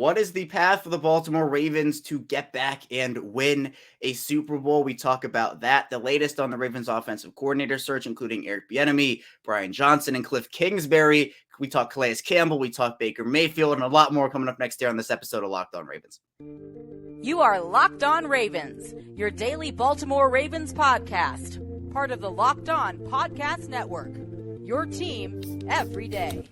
What is the path for the Baltimore Ravens to get back and win a Super Bowl? We talk about that. The latest on the Ravens offensive coordinator search, including Eric Bieniemy, Brian Johnson, and Kliff Kingsbury. We talk Calais Campbell. We talk Baker Mayfield, and a lot more coming up next year on this episode of Locked On Ravens. You are Locked On Ravens, your daily Baltimore Ravens podcast. Part of the Locked On Podcast Network. Your team every day.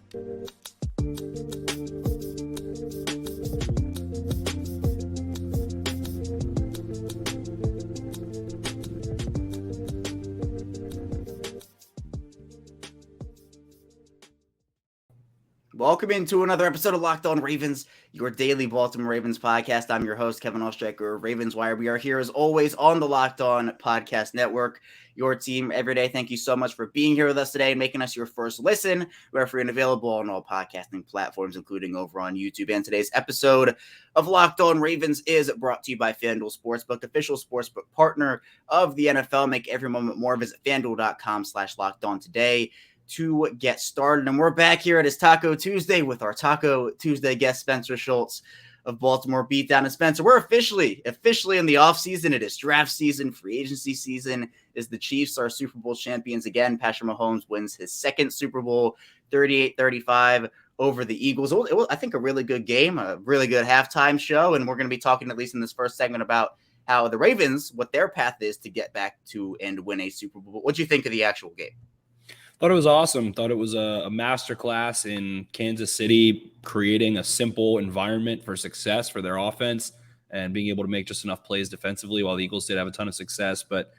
Welcome into another episode of Locked On Ravens, your daily Baltimore Ravens podcast. I'm your host, Kevin Oestreicher of Ravens Wire. We are here as always on the Locked On Podcast Network, your team every day. Thank you so much for being here with us today and making us your first listen. We're free and available on all podcasting platforms, including over on YouTube. And today's episode of Locked On Ravens is brought to you by FanDuel Sportsbook, official sportsbook partner of the NFL. Make every moment more. Visit FanDuel.com/LockedOn today to get started. And we're back here at his Taco Tuesday with our Taco Tuesday guest, Spencer Schultz of Baltimore Beatdown. And Spencer, we're officially in the offseason. It is draft season, free agency season, as the Chiefs are Super Bowl champions again. Patrick Mahomes wins his second Super Bowl, 38-35 over the Eagles. It was, I think, a really good game, a really good halftime show. And we're going to be talking, at least in this first segment, about how the Ravens, what their path is to get back to and win a Super Bowl. What do you think of the actual game? Thought it was awesome. Thought it was a masterclass in Kansas City, creating a simple environment for success for their offense and being able to make just enough plays defensively, while the Eagles did have a ton of success, but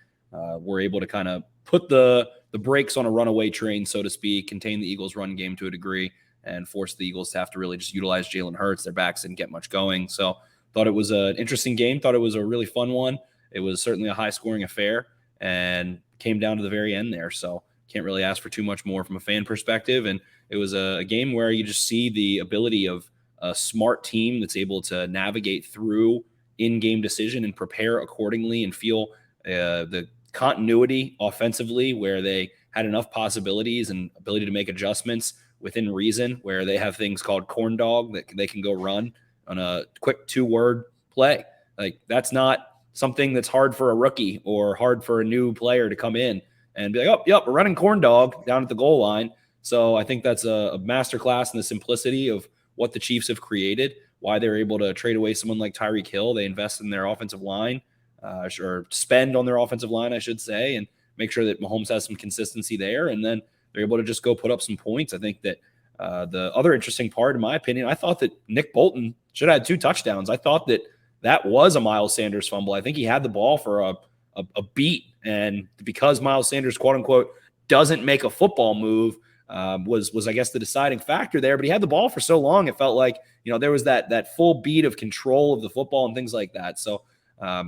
were able to kind of put the brakes on a runaway train, so to speak, contain the Eagles' run game to a degree, and force the Eagles to have to really just utilize Jalen Hurts. Their backs didn't get much going. So thought it was an interesting game. Thought it was a really fun one. It was certainly a high-scoring affair and came down to the very end there. So can't really ask for too much more from a fan perspective. And it was a game where you just see the ability of a smart team that's able to navigate through in-game decision and prepare accordingly and feel the continuity offensively, where they had enough possibilities and ability to make adjustments within reason, where they have things called corn dog that they can go run on a quick 2-word play. Like, that's not something that's hard for a rookie or hard for a new player to come in and be like, oh, yep, we're running corn dog down at the goal line. So I think that's a masterclass in the simplicity of what the Chiefs have created, why they're able to trade away someone like Tyreek Hill. They invest in their offensive line, or spend on their offensive line, I should say, and make sure that Mahomes has some consistency there. And then they're able to just go put up some points. I think that the other interesting part, in my opinion, I thought that Nick Bolton should have had 2 touchdowns. I thought that was a Miles Sanders fumble. I think he had the ball for a beat, and because Miles Sanders, quote unquote, doesn't make a football move, was I guess the deciding factor there. But he had the ball for so long, it felt like, there was that full beat of control of the football and things like that. So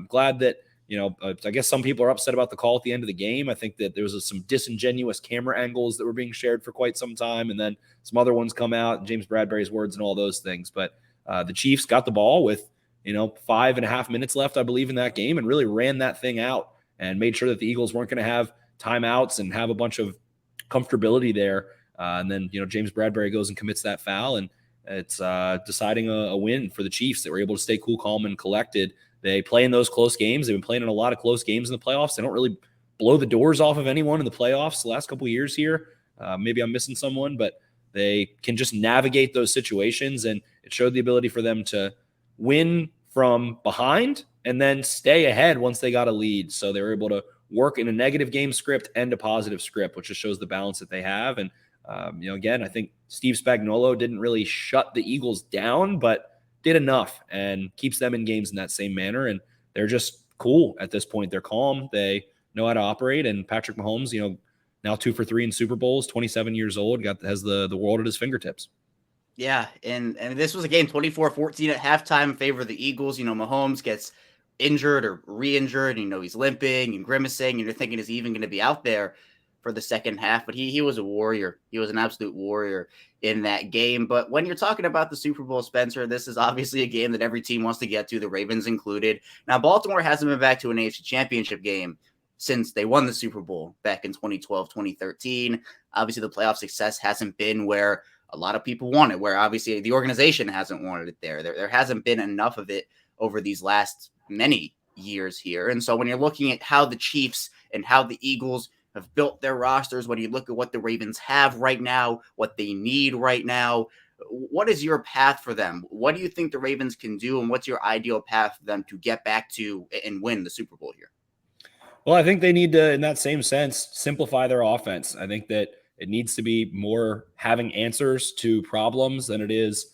glad that, I guess some people are upset about the call at the end of the game. I think that there was some disingenuous camera angles that were being shared for quite some time, and then some other ones come out, James Bradbury's words and all those things. But the Chiefs got the ball with 5.5 minutes left, I believe, in that game, and really ran that thing out and made sure that the Eagles weren't going to have timeouts and have a bunch of comfortability there. And then, James Bradbury goes and commits that foul, and it's deciding a win for the Chiefs that were able to stay cool, calm, and collected. They play in those close games. They've been playing in a lot of close games in the playoffs. They don't really blow the doors off of anyone in the playoffs the last couple of years here. Maybe I'm missing someone, but they can just navigate those situations, and it showed the ability for them to win from behind and then stay ahead once they got a lead. So they were able to work in a negative game script and a positive script, which just shows the balance that they have. And, again, I think Steve Spagnuolo didn't really shut the Eagles down, but did enough and keeps them in games in that same manner. And they're just cool at this point. They're calm. They know how to operate. And Patrick Mahomes, now 2 for 3 in Super Bowls, 27 years old, has the world at his fingertips. Yeah, and this was a game 24-14 at halftime in favor of the Eagles. Mahomes gets injured or re-injured, he's limping and grimacing, and you're thinking, is he even going to be out there for the second half? But he was a warrior. He was an absolute warrior in that game. But when you're talking about the Super Bowl, Spencer, this is obviously a game that every team wants to get to, the Ravens included. Now, Baltimore hasn't been back to an AFC Championship game since they won the Super Bowl back in 2012, 2013. Obviously, the playoff success hasn't been where a lot of people want it, where obviously the organization hasn't wanted it there. There hasn't been enough of it over these last many years here. And so when you're looking at how the Chiefs and how the Eagles have built their rosters, when you look at what the Ravens have right now, what they need right now, what is your path for them? What do you think the Ravens can do, and what's your ideal path for them to get back to and win the Super Bowl here? Well, I think they need to, in that same sense, simplify their offense. I think that it needs to be more having answers to problems than it is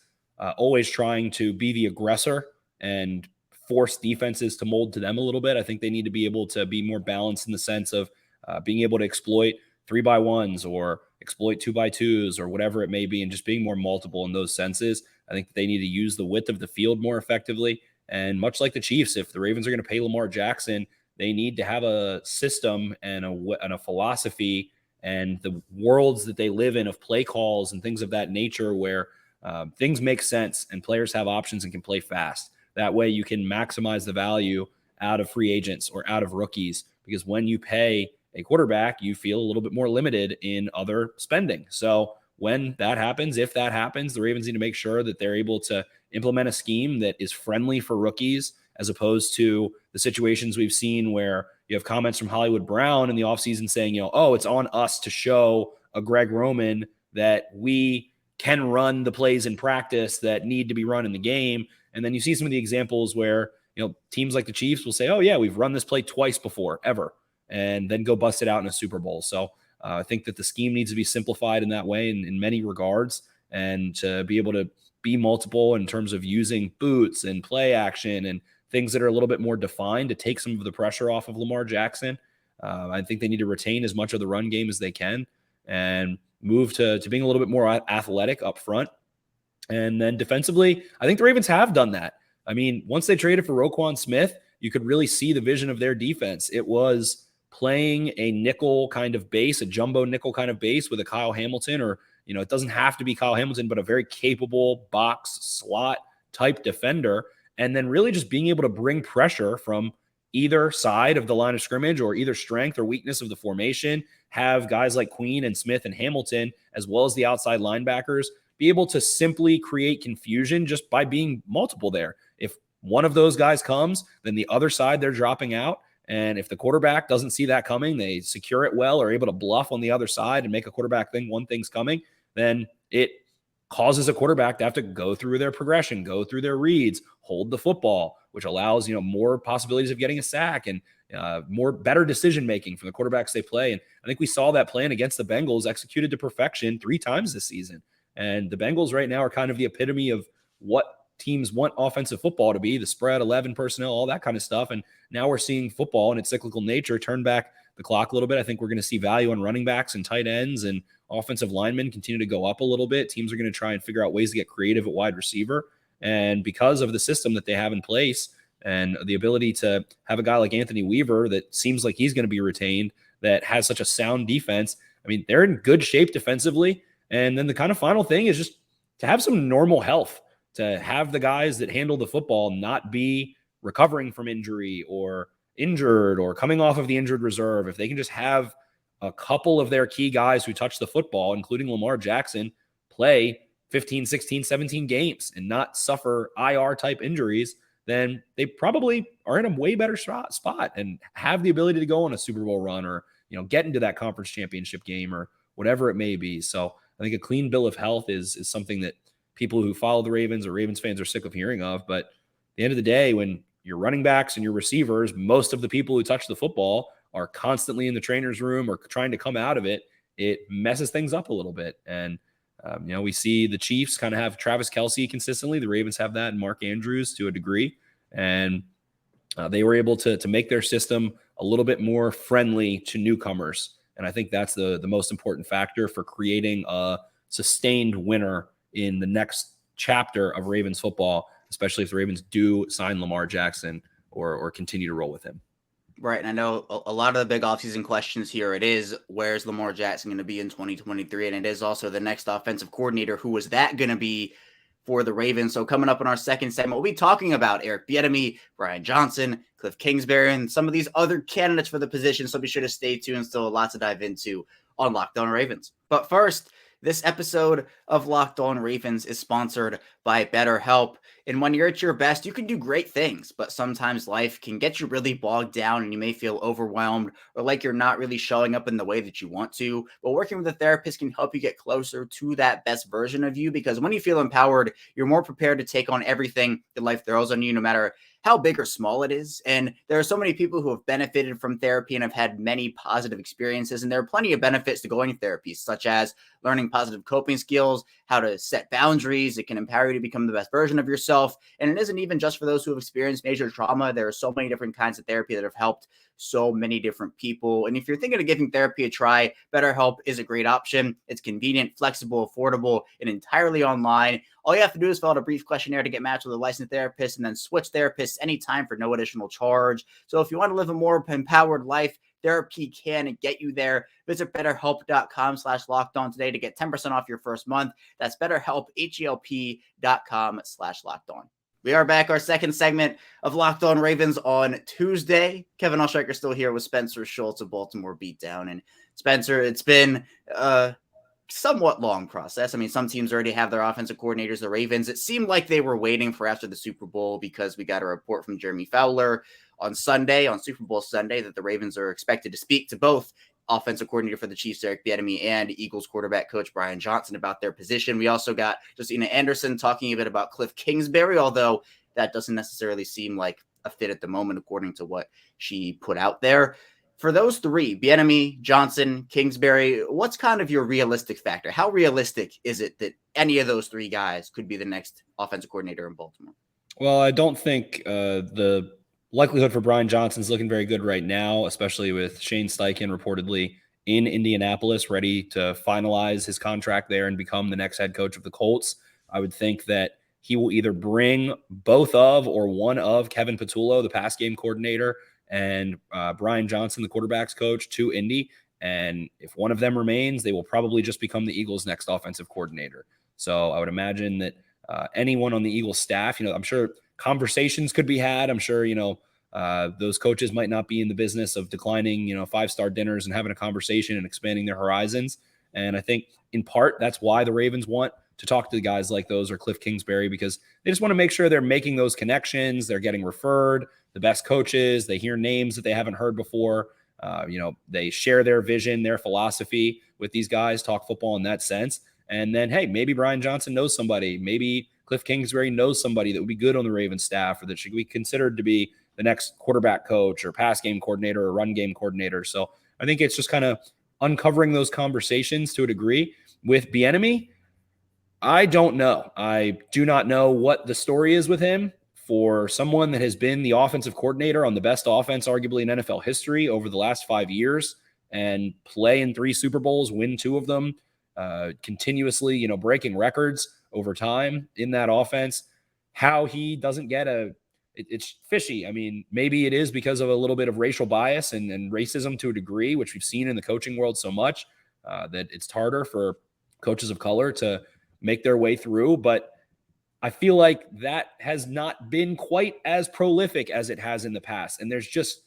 always trying to be the aggressor and force defenses to mold to them a little bit. I think they need to be able to be more balanced in the sense of being able to exploit 3x1s or exploit 2x2s or whatever it may be, and just being more multiple in those senses. I think they need to use the width of the field more effectively. And much like the Chiefs, if the Ravens are going to pay Lamar Jackson, they need to have a system and a philosophy and the worlds that they live in of play calls and things of that nature where things make sense and players have options and can play fast. That way you can maximize the value out of free agents or out of rookies, because when you pay a quarterback, you feel a little bit more limited in other spending. So when that happens, if that happens, the Ravens need to make sure that they're able to implement a scheme that is friendly for rookies, as opposed to the situations we've seen where you have comments from Hollywood Brown in the offseason saying, oh, it's on us to show a Greg Roman that we can run the plays in practice that need to be run in the game. And then you see some of the examples where, teams like the Chiefs will say, oh yeah, we've run this play twice before, ever, and then go bust it out in a Super Bowl. So I think that the scheme needs to be simplified in that way in many regards, and to be able to be multiple in terms of using boots and play action and things that are a little bit more defined to take some of the pressure off of Lamar Jackson. I think they need to retain as much of the run game as they can and move to being a little bit more athletic up front. And then defensively, I think the Ravens have done that. I mean, once they traded for Roquan Smith, you could really see the vision of their defense. It was playing a nickel kind of base, a jumbo nickel kind of base with a Kyle Hamilton, or, it doesn't have to be Kyle Hamilton, but a very capable box slot type defender. And then really just being able to bring pressure from either side of the line of scrimmage or either strength or weakness of the formation, have guys like Queen and Smith and Hamilton, as well as the outside linebackers, be able to simply create confusion just by being multiple there. If one of those guys comes, then the other side, they're dropping out. And if the quarterback doesn't see that coming, they secure it well, or able to bluff on the other side and make a quarterback think one thing's coming, then it causes a quarterback to have to go through their progression, go through their reads, hold the football, which allows, more possibilities of getting a sack and better decision-making from the quarterbacks they play. And I think we saw that plan against the Bengals executed to perfection 3 times this season. And the Bengals right now are kind of the epitome of what teams want offensive football to be, the spread, 11 personnel, all that kind of stuff. And now we're seeing football in its cyclical nature turn back the clock a little bit. I think we're going to see value on running backs and tight ends, and offensive linemen continue to go up a little bit. Teams are going to try and figure out ways to get creative at wide receiver. And because of the system that they have in place and the ability to have a guy like Anthony Weaver that seems like he's going to be retained, that has such a sound defense, I mean, they're in good shape defensively. And then the kind of final thing is just to have some normal health, to have the guys that handle the football not be recovering from injury or injured or coming off of the injured reserve. If they can just have a couple of their key guys who touch the football, including Lamar Jackson, play 15, 16, 17 games and not suffer IR type injuries, then they probably are in a way better spot and have the ability to go on a Super Bowl run, or, get into that conference championship game or whatever it may be. So I think a clean bill of health is something that people who follow the Ravens or Ravens fans are sick of hearing of. But at the end of the day, when your running backs and your receivers, most of the people who touch the football are constantly in the trainer's room or trying to come out of it, it messes things up a little bit. And, we see the Chiefs kind of have Travis Kelce consistently. The Ravens have that in Mark Andrews to a degree. And they were able to make their system a little bit more friendly to newcomers. And I think that's the most important factor for creating a sustained winner in the next chapter of Ravens football, especially if the Ravens do sign Lamar Jackson or continue to roll with him. Right. And I know a lot of the big offseason questions here, it is, where's Lamar Jackson going to be in 2023? And it is also the next offensive coordinator. Who is that going to be for the Ravens? So coming up in our second segment, we'll be talking about Eric Bieniemy, Brian Johnson, Kliff Kingsbury, and some of these other candidates for the position. So be sure to stay tuned. Still lots to dive into on Locked On Ravens. But first, This episode of Locked On Ravens is sponsored by BetterHelp. And when you're at your best, you can do great things, but sometimes life can get you really bogged down and you may feel overwhelmed or like you're not really showing up in the way that you want to. But working with a therapist can help you get closer to that best version of you, because when you feel empowered, you're more prepared to take on everything that life throws on you, no matter how big or small it is. And there are so many people who have benefited from therapy and have had many positive experiences. And there are plenty of benefits to going to therapy, such as learning positive coping skills, how to set boundaries. It can empower you to become the best version of yourself. And it isn't even just for those who have experienced major trauma. There are so many different kinds of therapy that have helped so many different people. And if you're thinking of giving therapy a try, BetterHelp is a great option. It's convenient, flexible, affordable, and entirely online. All you have to do is fill out a brief questionnaire to get matched with a licensed therapist, and then switch therapists anytime for no additional charge. So if you want to live a more empowered life, therapy can get you there. Visit betterhelp.com/lockedon today to get 10% off your first month. That's BetterHelp, HELP.com/lockedon. We are back, our second segment of Locked On Ravens on Tuesday. Kevin Oestreicher still here with Spencer Schultz of Baltimore Beatdown. And Spencer, it's been a somewhat long process. I mean, some teams already have their offensive coordinators. The Ravens, it seemed like they were waiting for after the Super Bowl, because we got a report from Jeremy Fowler on Super Bowl Sunday, that the Ravens are expected to speak to both offensive coordinator for the Chiefs, Eric Bieniemy, and Eagles quarterback coach Brian Johnson about their position. We also got Justina Anderson talking a bit about Kliff Kingsbury, although that doesn't necessarily seem like a fit at the moment, according to what she put out there. For those three, Bieniemy, Johnson, Kingsbury, what's kind of your realistic factor? How realistic is it that any of those three guys could be the next offensive coordinator in Baltimore? Well, I don't think the likelihood for Brian Johnson's looking very good right now, especially with Shane Steichen reportedly in Indianapolis, ready to finalize his contract there and become the next head coach of the Colts. I would think that he will either bring both of or one of Kevin Patullo, the pass game coordinator, and Brian Johnson, the quarterback's coach, to Indy. And if one of them remains, they will probably just become the Eagles' next offensive coordinator. So I would imagine that anyone on the Eagles staff, I'm sure conversations could be had. I'm sure, those coaches might not be in the business of declining, 5-star dinners and having a conversation and expanding their horizons. And I think in part, that's why the Ravens want to talk to guys like those, or Kliff Kingsbury, because they just want to make sure they're making those connections. They're getting referred the best coaches. They hear names that they haven't heard before. They share their vision, their philosophy with these guys, talk football in that sense. And then, hey, maybe Brian Johnson knows somebody. Maybe Kliff Kingsbury knows somebody that would be good on the Ravens staff, or that should be considered to be the next quarterback coach or pass game coordinator or run game coordinator. So I think it's just kind of uncovering those conversations to a degree. With Bieniemy, I don't know. I do not know what the story is with him. For someone that has been the offensive coordinator on the best offense, arguably in NFL history over the last 5 years, and play in 3 Super Bowls, win 2 of them, continuously, breaking records over time in that offense, how he doesn't get it's fishy. I mean, maybe it is because of a little bit of racial bias and racism to a degree, which we've seen in the coaching world so much, that it's harder for coaches of color to make their way through. But I feel like that has not been quite as prolific as it has in the past. And there's just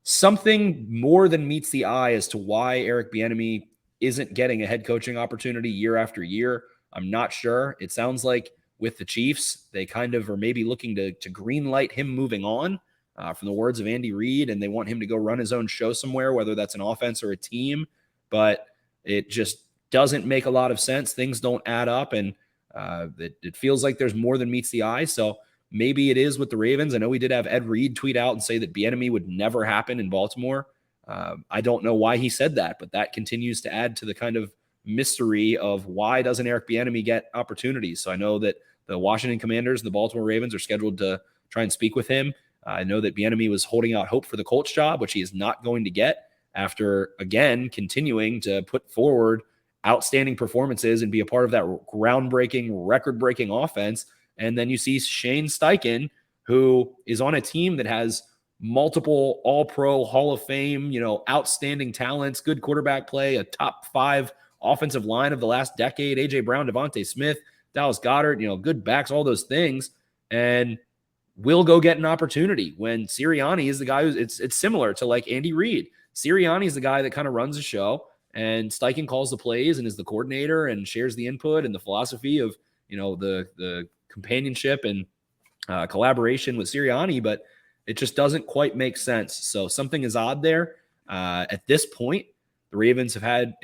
something more than meets the eye as to why Eric Bieniemy isn't getting a head coaching opportunity year after year. I'm not sure. It sounds like with the Chiefs, they kind of are maybe looking to green light him moving on, from the words of Andy Reid, and they want him to go run his own show somewhere, whether that's an offense or a team. But it just doesn't make a lot of sense. Things don't add up, and it feels like there's more than meets the eye. So maybe it is with the Ravens. I know we did have Ed Reed tweet out and say that Bieniemy would never happen in Baltimore. I don't know why he said that, but that continues to add to the kind of mystery of why doesn't Eric Bieniemy get opportunities. So I know that the Washington Commanders and the Baltimore Ravens are scheduled to try and speak with him. I know that Bieniemy was holding out hope for the Colts job, which he is not going to get after, again, continuing to put forward outstanding performances and be a part of that groundbreaking, record-breaking offense. And then you see Shane Steichen, who is on a team that has multiple All-Pro, Hall of Fame, outstanding talents, good quarterback play, a top 5 offensive line of the last decade, A.J. Brown, Devontae Smith, Dallas Goedert, good backs, all those things, and will go get an opportunity when Sirianni is the guy who's, it's similar to like Andy Reid. Sirianni is the guy that kind of runs the show. and Steichen calls the plays and is the coordinator and shares the input and the philosophy of, the companionship and collaboration with Sirianni, but it just doesn't quite make sense. So something is odd there. At this point, the Ravens have had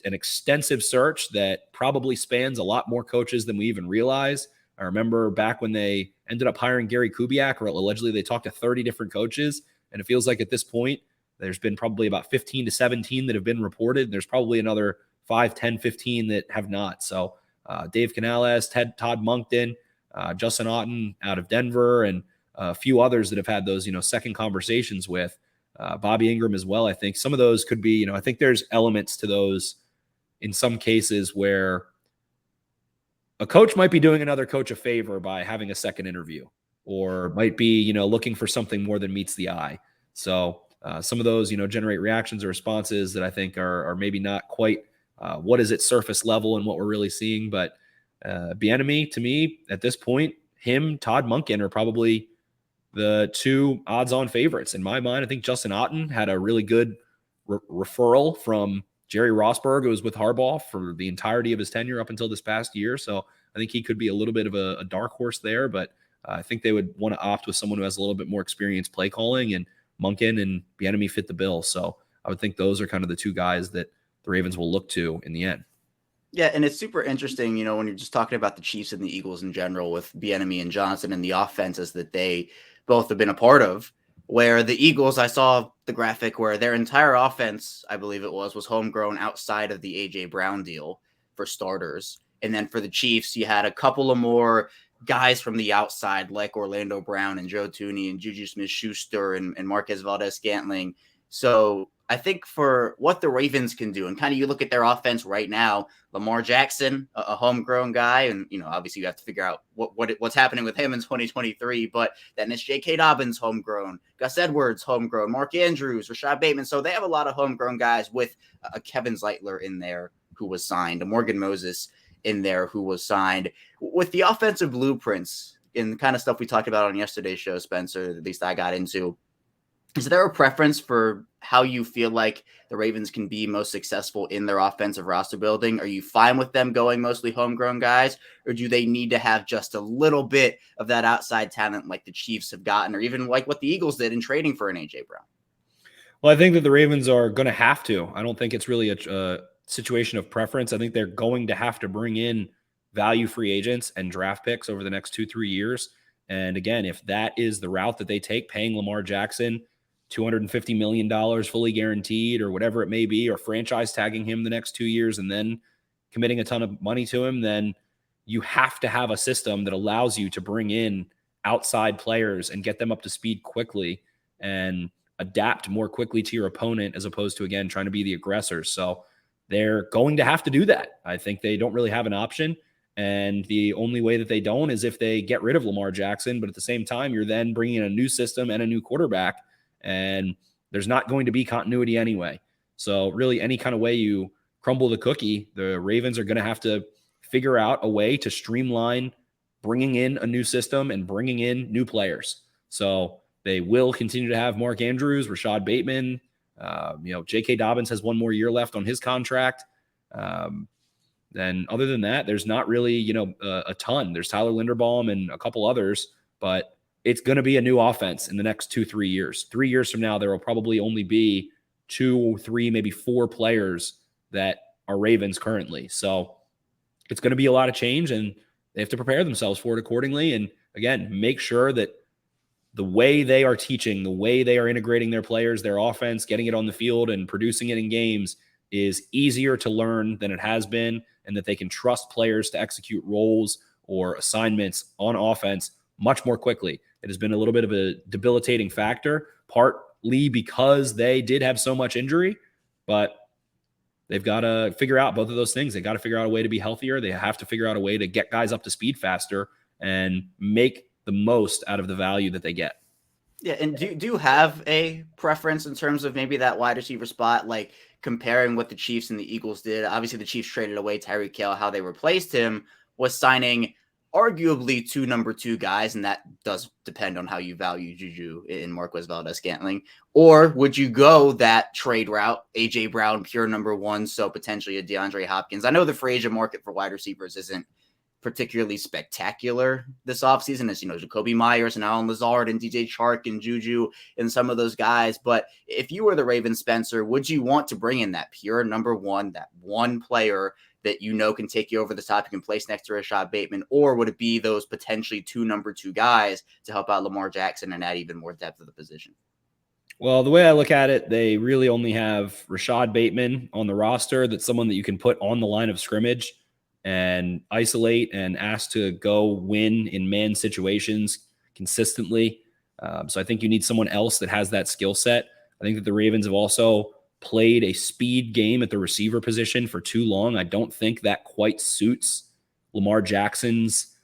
an extensive search that probably spans a lot more coaches than we even realize. I remember back when they ended up hiring Gary Kubiak, or allegedly they talked to 30 different coaches. And it feels like at this point, there's been probably about 15 to 17 that have been reported. There's probably another 5, 10, 15 that have not. So Dave Canales, Todd Monken, Justin Otten out of Denver, and a few others that have had those, second conversations with Bobby Ingram as well. I think some of those could be, I think there's elements to those in some cases where a coach might be doing another coach a favor by having a second interview, or might be, looking for something more than meets the eye. So some of those, generate reactions or responses that I think are maybe not quite what is at surface level and what we're really seeing. But Bieniemy, to me, at this point, him, Todd Monken are probably the two odds-on favorites. In my mind, I think Justin Otten had a really good referral from Jerry Rossberg, who was with Harbaugh for the entirety of his tenure up until this past year. So I think he could be a little bit of a dark horse there, but I think they would want to opt with someone who has a little bit more experience play calling, and Monken and Bieniemy fit the bill. So I would think those are kind of the two guys that the Ravens will look to in the end. Yeah, and it's super interesting, when you're just talking about the Chiefs and the Eagles in general with Bieniemy and Johnson and the offenses that they both have been a part of, where the Eagles, I saw the graphic where their entire offense, I believe it was homegrown outside of the A.J. Brown deal for starters. And then for the Chiefs, you had a couple of more guys from the outside like Orlando Brown and Joe Thuney and Juju Smith-Schuster and Marquez Valdez-Scantling. So I think for what the Ravens can do, and kind of you look at their offense right now, Lamar Jackson, a homegrown guy, and obviously you have to figure out what's happening with him in 2023. But then it's J.K. Dobbins homegrown, Gus Edwards homegrown, Mark Andrews, Rashad Bateman. So they have a lot of homegrown guys with a Kevin Zeitler in there who was signed, a Morgan Moses in there who was signed. With the offensive blueprints and the kind of stuff we talked about on yesterday's show, Spencer, at least I got into, is there a preference for how you feel like the Ravens can be most successful in their offensive roster building? Are you fine with them going mostly homegrown guys, or do they need to have just a little bit of that outside talent like the Chiefs have gotten, or even like what the Eagles did in trading for an A.J. Brown? Well, I think that the Ravens are going to have to. I don't think it's really a situation of preference. I think they're going to have to bring in value free agents and draft picks over the next 2-3 years. And again, if that is the route that they take, paying Lamar Jackson $250 million fully guaranteed or whatever it may be, or franchise tagging him the next 2 years and then committing a ton of money to him, then you have to have a system that allows you to bring in outside players and get them up to speed quickly and adapt more quickly to your opponent, as opposed to, again, trying to be the aggressor. So they're going to have to do that. I think they don't really have an option. And the only way that they don't is if they get rid of Lamar Jackson. But at the same time, you're then bringing in a new system and a new quarterback, and there's not going to be continuity anyway. So really, any kind of way you crumble the cookie, the Ravens are going to have to figure out a way to streamline bringing in a new system and bringing in new players. So they will continue to have Mark Andrews, Rashad Bateman. J.K. Dobbins has one more year left on his contract. Then other than that, there's not really, a ton. There's Tyler Linderbaum and a couple others, but it's going to be a new offense in the next 2-3 years. 3 years from now, there will probably only be 2, 3, maybe 4 players that are Ravens currently. So it's going to be a lot of change, and they have to prepare themselves for it accordingly. And again, make sure that the way they are teaching, the way they are integrating their players, their offense, getting it on the field and producing it in games is easier to learn than it has been, and that they can trust players to execute roles or assignments on offense much more quickly. It has been a little bit of a debilitating factor, partly because they did have so much injury, but they've got to figure out both of those things. They got to figure out a way to be healthier. They have to figure out a way to get guys up to speed faster and make the most out of the value that they get. Yeah, and do you have a preference in terms of maybe that wide receiver spot, like comparing what the Chiefs and the Eagles did? Obviously, the Chiefs traded away Tyreek Hill. How they replaced him was signing arguably two number 2 guys, and that does depend on how you value Juju in Marquez Valdes-Scantling? Or would you go that trade route, A.J. Brown, pure number 1, so potentially a DeAndre Hopkins? I know the free agent market for wide receivers isn't particularly spectacular this offseason, as Jacoby Myers and Allen Lazard and DJ Chark and Juju and some of those guys. But if you were the Ravens, Spencer, would you want to bring in that pure number 1, that one player that can take you over the top, you can place next to Rashad Bateman, or would it be those potentially two number 2 guys to help out Lamar Jackson and add even more depth to the position? Well, the way I look at it, they really only have Rashad Bateman on the roster. That's someone that you can put on the line of scrimmage and isolate and ask to go win in man situations consistently. So I think you need someone else that has that skill set. I think that the Ravens have also played a speed game at the receiver position for too long. I don't think that quite suits Lamar Jackson's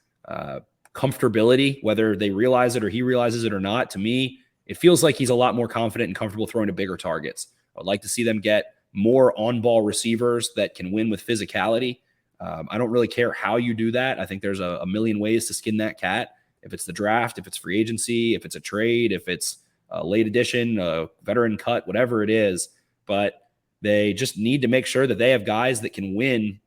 comfortability, whether they realize it or he realizes it or not. To me, it feels like he's a lot more confident and comfortable throwing to bigger targets. I would like to see them get more on-ball receivers that can win with physicality. I don't really care how you do that. I think there's a million ways to skin that cat. If it's the draft, if it's free agency, if it's a trade, if it's a late addition, a veteran cut, whatever it is. But they just need to make sure that they have guys that can win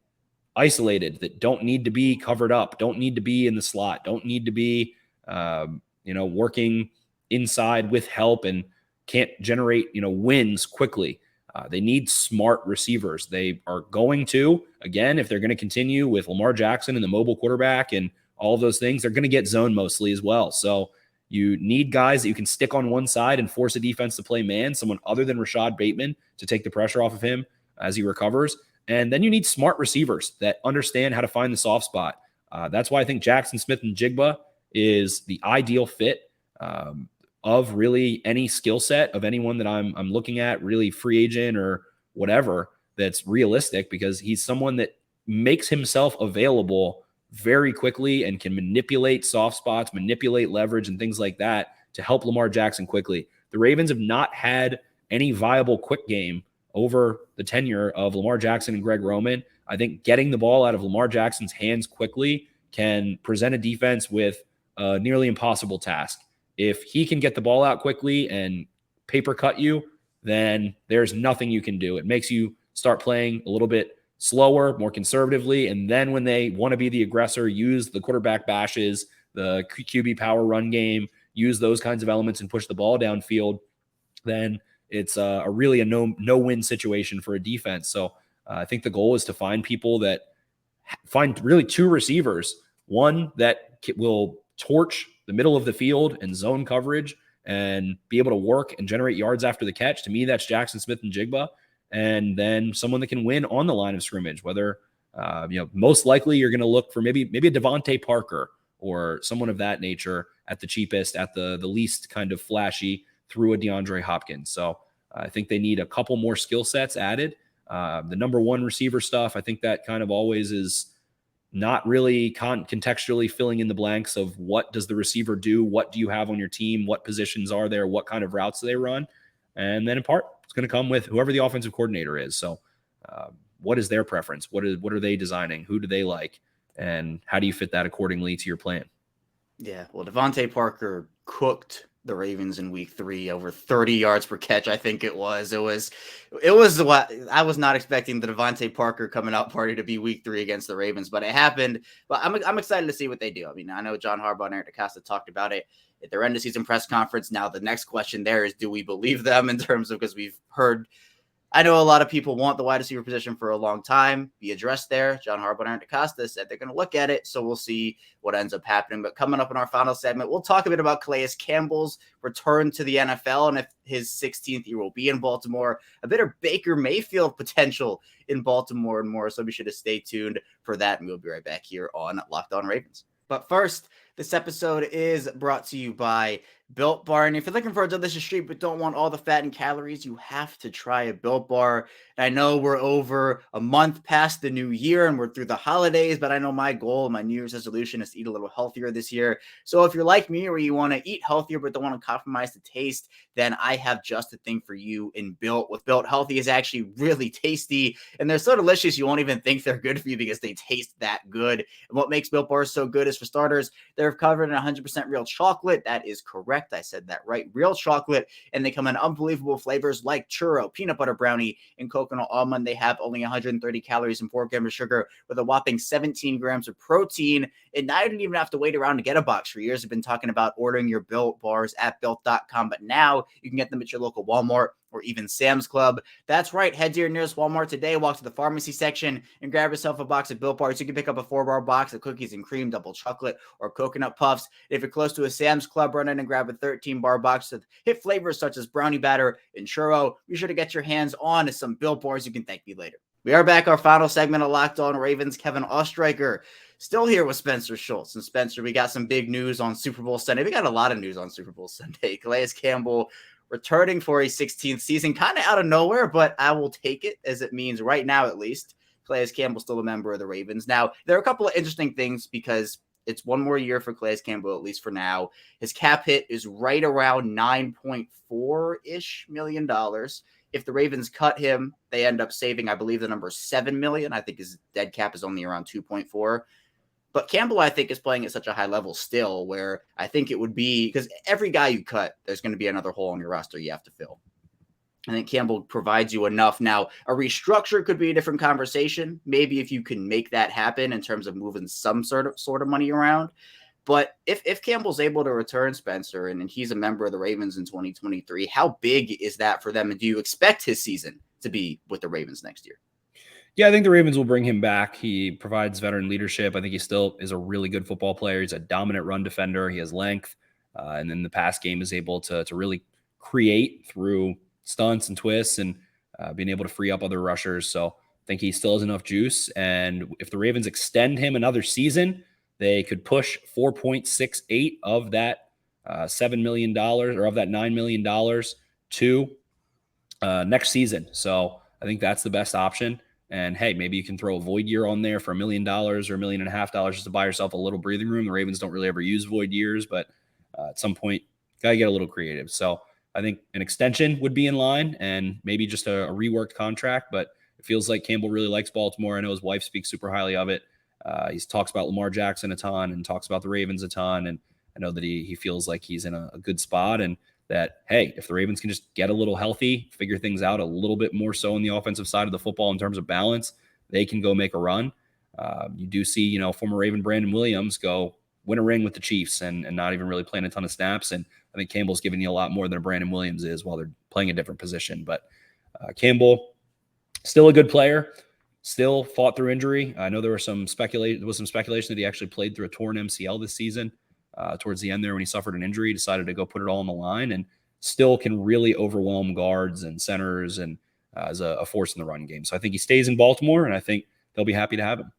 isolated, that don't need to be covered up, don't need to be in the slot, don't need to be, working inside with help and can't generate, wins quickly. They need smart receivers. They are going to, again, if they're going to continue with Lamar Jackson and the mobile quarterback and all of those things, they're going to get zone mostly as well. So you need guys that you can stick on one side and force a defense to play man, someone other than Rashad Bateman to take the pressure off of him as he recovers. And then you need smart receivers that understand how to find the soft spot. That's why I think Jackson Smith-Njigba is the ideal fit of really any skill set of anyone that I'm looking at, really free agent or whatever, that's realistic, because he's someone that makes himself available very quickly and can manipulate soft spots, manipulate leverage and things like that to help Lamar Jackson quickly. The Ravens have not had any viable quick game over the tenure of Lamar Jackson and Greg Roman. I think getting the ball out of Lamar Jackson's hands quickly can present a defense with a nearly impossible task. If he can get the ball out quickly and paper cut you, then there's nothing you can do. It makes you start playing a little bit slower, more conservatively. And then when they want to be the aggressor, use the quarterback bashes, the QB power run game, use those kinds of elements and push the ball downfield, then it's a really no-win situation for a defense. So I think the goal is to find people that find really two receivers, one that will torch the middle of the field and zone coverage and be able to work and generate yards after the catch. To me, that's Jackson Smith-Njigba. And then someone that can win on the line of scrimmage, whether, most likely you're going to look for maybe a Devontae Parker or someone of that nature at the cheapest, at the least kind of flashy, through a DeAndre Hopkins. So I think they need a couple more skill sets added. The number 1 receiver stuff, I think that kind of always is not really contextually filling in the blanks of what does the receiver do? What do you have on your team? What positions are there? What kind of routes do they run? And then in part, it's going to come with whoever the offensive coordinator is. So what is their preference? What are they designing? Who do they like? And how do you fit that accordingly to your plan? Yeah, well, Devontae Parker cooked the Ravens in week 3, over 30 yards per catch. I think it was what I was not expecting, the Devontae Parker coming out party to be week 3 against the Ravens, but it happened. But I'm excited to see what they do. I mean, I know John Harbaugh and Eric DeCosta talked about it at their end of season press conference. Now the next question there is, do we believe them in terms of, because we've heard, I know a lot of people want the wide receiver position for a long time be addressed there. John Harbaugh and Eric DeCosta said they're going to look at it, so we'll see what ends up happening. But coming up in our final segment, we'll talk a bit about Calais Campbell's return to the NFL and if his 16th year will be in Baltimore, a bit of Baker Mayfield potential in Baltimore and more. So be sure to stay tuned for that, and we'll be right back here on Locked On Ravens. But first, this episode is brought to you by Built Bar. And if you're looking for a delicious treat but don't want all the fat and calories, you have to try a Built Bar. And I know we're over a month past the new year and we're through the holidays, but I know my goal, my New Year's resolution is to eat a little healthier this year. So if you're like me or you want to eat healthier but don't want to compromise the taste, then I have just the thing for you in Built. With Built, healthy is actually really tasty, and they're so delicious you won't even think they're good for you because they taste that good. And what makes Built Bars so good is, for starters, they're covered in 100% real chocolate. That is correct. I said that right. Real chocolate. And they come in unbelievable flavors like churro, peanut butter brownie, and coconut almond. They have only 130 calories and 4 grams of sugar with a whopping 17 grams of protein. And now you don't even have to wait around to get a box. For years, I've been talking about ordering your Built Bars at Built.com, but now you can get them at your local Walmart or even Sam's Club. That's right. Head to your nearest Walmart today, walk to the pharmacy section, and grab yourself a box of Built Bars. You can pick up a 4-bar box of cookies and cream, double chocolate, or coconut puffs. If you're close to a Sam's Club, run in and grab a 13-bar box with hit flavors such as brownie batter and churro. Be sure to get your hands on some Built Bars. You can thank me later. We are back. Our final segment of Locked On Ravens. Kevin Ostreicher still here with Spencer Schultz. And Spencer, we got some big news on Super Bowl Sunday. We got a lot of news on Super Bowl Sunday. Calais Campbell returning for a 16th season, kind of out of nowhere, but I will take it, as it means right now, at least, Calais Campbell still a member of the Ravens. Now, there are a couple of interesting things because it's one more year for Calais Campbell, at least for now. His cap hit is right around $9.4-ish million. If the Ravens cut him, they end up saving, I believe, the number $7 million. I think his dead cap is only around 2.4. But Campbell, I think, is playing at such a high level still, where I think it would be, because every guy you cut, there's going to be another hole in your roster you have to fill. I think Campbell provides you enough. Now, a restructure could be a different conversation. Maybe if you can make that happen in terms of moving some sort of money around. But if Campbell's able to return, Spencer, and he's a member of the Ravens in 2023, how big is that for them? And do you expect his season to be with the Ravens next year? Yeah, I think the Ravens will bring him back. He provides veteran leadership. I think he still is a really good football player. He's a dominant run defender. He has length. And then the pass game is able to really create through stunts and twists and being able to free up other rushers. So I think he still has enough juice. And if the Ravens extend him another season, they could push 4.68 of that $7 million or of that $9 million to next season. So I think that's the best option. And hey, maybe you can throw a void year on there for $1 million or $1.5 million just to buy yourself a little breathing room. The Ravens don't really ever use void years, but at some point, gotta get a little creative. So I think an extension would be in line and maybe just a reworked contract, but it feels like Campbell really likes Baltimore. I know his wife speaks super highly of it. He talks about Lamar Jackson a ton and talks about the Ravens a ton. And I know that he feels like he's in a good spot and that, hey, if the Ravens can just get a little healthy, figure things out a little bit more so on the offensive side of the football in terms of balance, they can go make a run. You do see, former Raven Brandon Williams go win a ring with the Chiefs and not even really playing a ton of snaps. And I think Campbell's giving you a lot more than a Brandon Williams is while they're playing a different position. But Campbell, still a good player, still fought through injury. I know there was some speculation that he actually played through a torn MCL this season. Towards the end there when he suffered an injury, he decided to go put it all on the line and still can really overwhelm guards and centers and as a force in the run game. So I think he stays in Baltimore and I think they'll be happy to have him.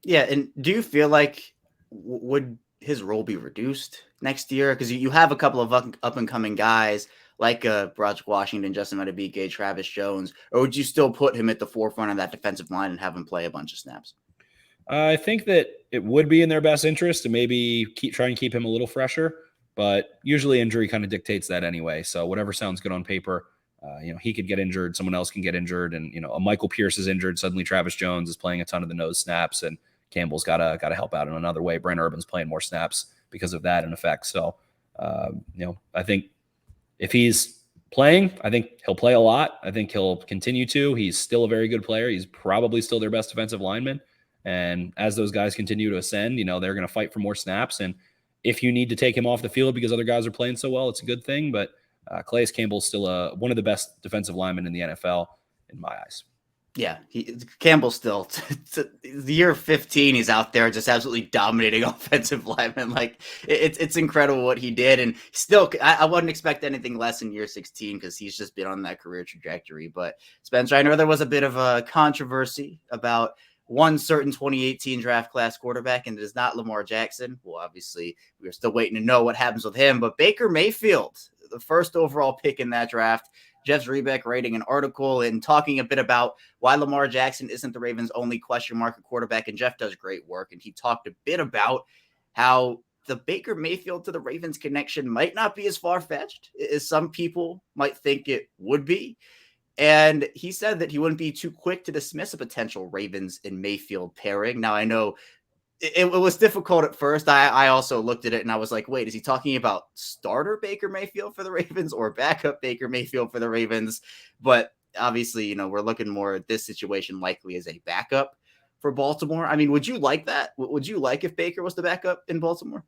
Yeah. And do you feel like would his role be reduced next year? Because you have a couple of up and coming guys like Broderick Washington, Justin Madubuike, Travis Jones, or would you still put him at the forefront of that defensive line and have him play a bunch of snaps? I think that it would be in their best interest to maybe try and keep him a little fresher, but usually injury kind of dictates that anyway. So whatever sounds good on paper, he could get injured, someone else can get injured, and a Michael Pierce is injured. Suddenly Travis Jones is playing a ton of the nose snaps, and Campbell's got to help out in another way. Brent Urban's playing more snaps because of that in effect. So I think if he's playing, I think he'll play a lot. I think he'll continue to. He's still a very good player. He's probably still their best defensive lineman. And as those guys continue to ascend, they're going to fight for more snaps. And if you need to take him off the field because other guys are playing so well, it's a good thing. But Calais Campbell's still one of the best defensive linemen in the NFL in my eyes. Yeah, Campbell still, the year 15, he's out there just absolutely dominating offensive linemen. Like, it's incredible what he did. And still, I wouldn't expect anything less in year 16 because he's just been on that career trajectory. But Spencer, I know there was a bit of a controversy about one certain 2018 draft class quarterback, and it is not Lamar Jackson. Well, obviously, we're still waiting to know what happens with him, but Baker Mayfield, the first overall pick in that draft. Jeff Zrebiec writing an article and talking a bit about why Lamar Jackson isn't the Ravens' only question mark at quarterback, and Jeff does great work, and he talked a bit about how the Baker Mayfield to the Ravens connection might not be as far-fetched as some people might think it would be. And he said that he wouldn't be too quick to dismiss a potential Ravens and Mayfield pairing. Now, I know it was difficult at first. I also looked at it and I was like, wait, is he talking about starter Baker Mayfield for the Ravens or backup Baker Mayfield for the Ravens? But obviously, we're looking more at this situation likely as a backup for Baltimore. I mean, would you like that? Would you like if Baker was the backup in Baltimore?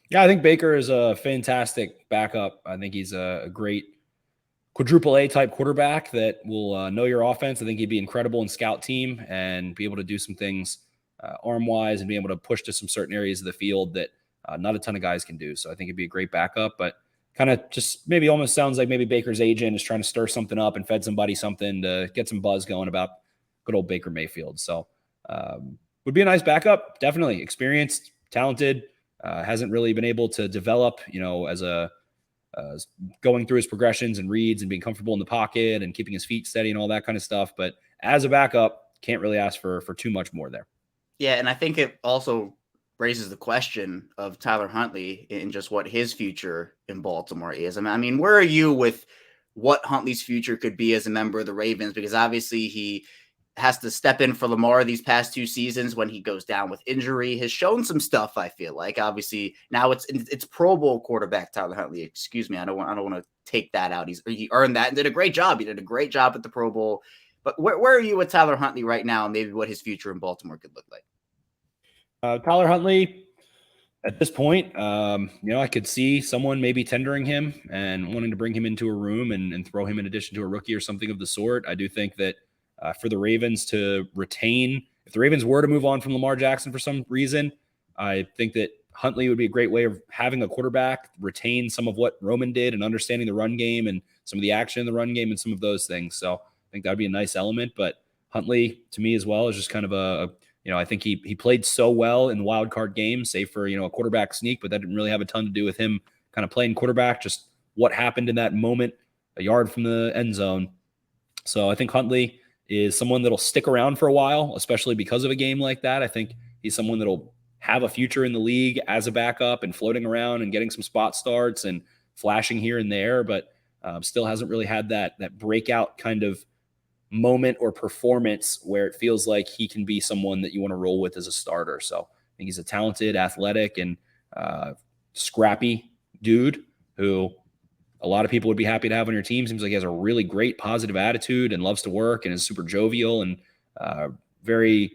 Yeah, I think Baker is a fantastic backup. I think he's a great quadruple A type quarterback that will know your offense. I think he'd be incredible in scout team and be able to do some things arm wise and be able to push to some certain areas of the field that not a ton of guys can do. So I think it'd be a great backup, but kind of just maybe almost sounds like maybe Baker's agent is trying to stir something up and fed somebody something to get some buzz going about good old Baker Mayfield. So would be a nice backup. Definitely experienced, talented, hasn't really been able to develop, as a going through his progressions and reads and being comfortable in the pocket and keeping his feet steady and all that kind of stuff. But as a backup, can't really ask for too much more there. Yeah, and I think it also raises the question of Tyler Huntley and just what his future in Baltimore is. I mean, where are you with what Huntley's future could be as a member of the Ravens? Because obviously he has to step in for Lamar these past 2 seasons when he goes down with injury, has shown some stuff. I feel like obviously now it's Pro Bowl quarterback Tyler Huntley. Excuse me. I don't want to take that out. He earned that and did a great job. He did a great job at the Pro Bowl, but where are you with Tyler Huntley right now? And maybe what his future in Baltimore could look like. Tyler Huntley at this point, I could see someone maybe tendering him and wanting to bring him into a room and throw him in addition to a rookie or something of the sort. I do think that for the Ravens to retain, if the Ravens were to move on from Lamar Jackson for some reason, I think that Huntley would be a great way of having a quarterback retain some of what Roman did and understanding the run game and some of the action in the run game and some of those things. So I think that'd be a nice element. But Huntley, to me as well, is just kind of I think he played so well in the wild card game, save for, a quarterback sneak, but that didn't really have a ton to do with him kind of playing quarterback, just what happened in that moment, a yard from the end zone. So I think Huntley is someone that'll stick around for a while, especially because of a game like that. I think he's someone that'll have a future in the league as a backup and floating around and getting some spot starts and flashing here and there, but still hasn't really had that breakout kind of moment or performance where it feels like he can be someone that you want to roll with as a starter. So I think he's a talented, athletic, and scrappy dude who a lot of people would be happy to have on your team. Seems like he has a really great positive attitude and loves to work and is super jovial and very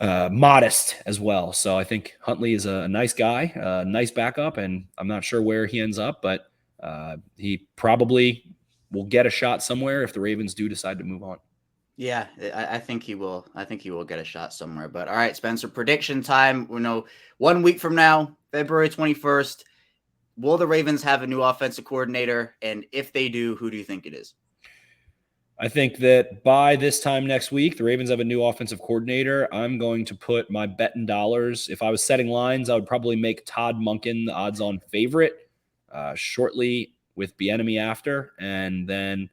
modest as well. So I think Huntley is a nice guy, a nice backup, and I'm not sure where he ends up, but he probably will get a shot somewhere if the Ravens do decide to move on. Yeah, I think he will. I think he will get a shot somewhere. But all right, Spencer, prediction time. We know 1 week from now, February 21st, will the Ravens have a new offensive coordinator? And if they do, who do you think it is? I think that by this time next week, the Ravens have a new offensive coordinator. I'm going to put my bet in dollars. If I was setting lines, I would probably make Todd Monken the odds-on favorite shortly with Bieniemy after, and then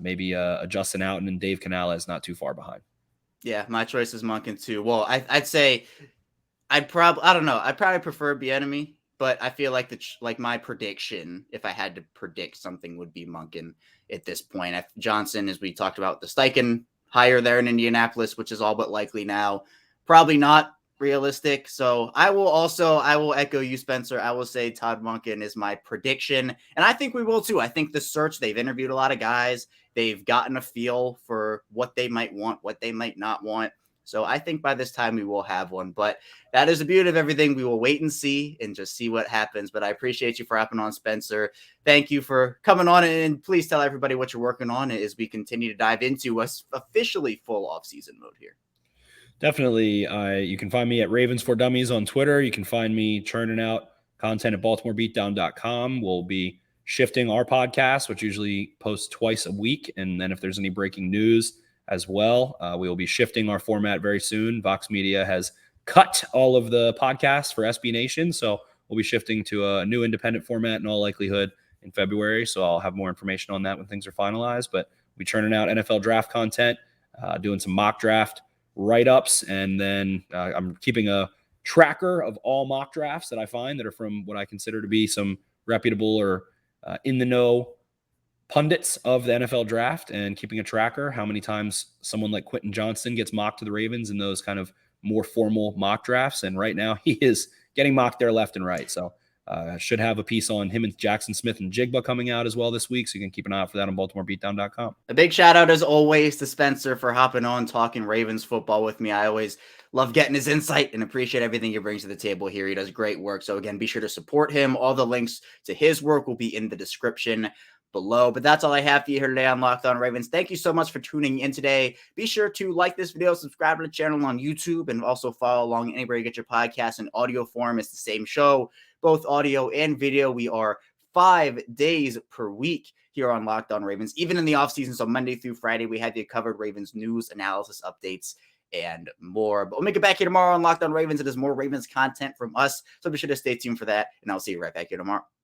maybe a Justin Outen and Dave Canales not too far behind. Yeah, my choice is Monken too. Well, I'd say I don't know. I'd probably prefer Bieniemy, but I feel like my prediction, if I had to predict something, would be Monken at this point. Johnson, as we talked about, the Steichen hire there in Indianapolis, which is all but likely now, probably not realistic. So I will echo you, Spencer. I will say Todd Monken is my prediction. And I think we will too. I think the search, they've interviewed a lot of guys. They've gotten a feel for what they might want, what they might not want. So I think by this time we will have one, but that is the beauty of everything. We will wait and see and just see what happens. But I appreciate you for hopping on, Spencer. Thank you for coming on, and please tell everybody what you're working on as we continue to dive into us officially full off-season mode here. Definitely. You can find me at Ravens for Dummies on Twitter. You can find me churning out content at BaltimoreBeatdown.com. We'll be shifting our podcast, which usually posts twice a week. And then if there's any breaking news as well. We will be shifting our format very soon. Vox Media has cut all of the podcasts for SB Nation, so we'll be shifting to a new independent format in all likelihood in February. So I'll have more information on that when things are finalized. But we churning out NFL draft content, doing some mock draft write-ups, and then I'm keeping a tracker of all mock drafts that I find that are from what I consider to be some reputable or in the know pundits of the NFL draft, and keeping a tracker how many times someone like Quentin Johnston gets mocked to the Ravens in those kind of more formal mock drafts. And right now he is getting mocked there left and right. So should have a piece on him and Jackson Smith and Jigba coming out as well this week. So you can keep an eye out for that on BaltimoreBeatdown.com. A big shout out as always to Spencer for hopping on, talking Ravens football with me. I always love getting his insight and appreciate everything he brings to the table here. He does great work. So again, be sure to support him. All the links to his work will be in the description below. But that's all I have for you here today on Locked On Ravens. Thank you so much for tuning in today. Be sure to like this video, subscribe to the channel on YouTube, and also follow along anywhere you get your podcast in audio form. It's the same show, both audio and video. We are 5 days per week here on Locked On Ravens, even in the offseason. So Monday through Friday, we have you covered Ravens news, analysis, updates, and more. But we'll make it back here tomorrow on Locked On Ravens. It is more Ravens content from us. So be sure to stay tuned for that. And I'll see you right back here tomorrow.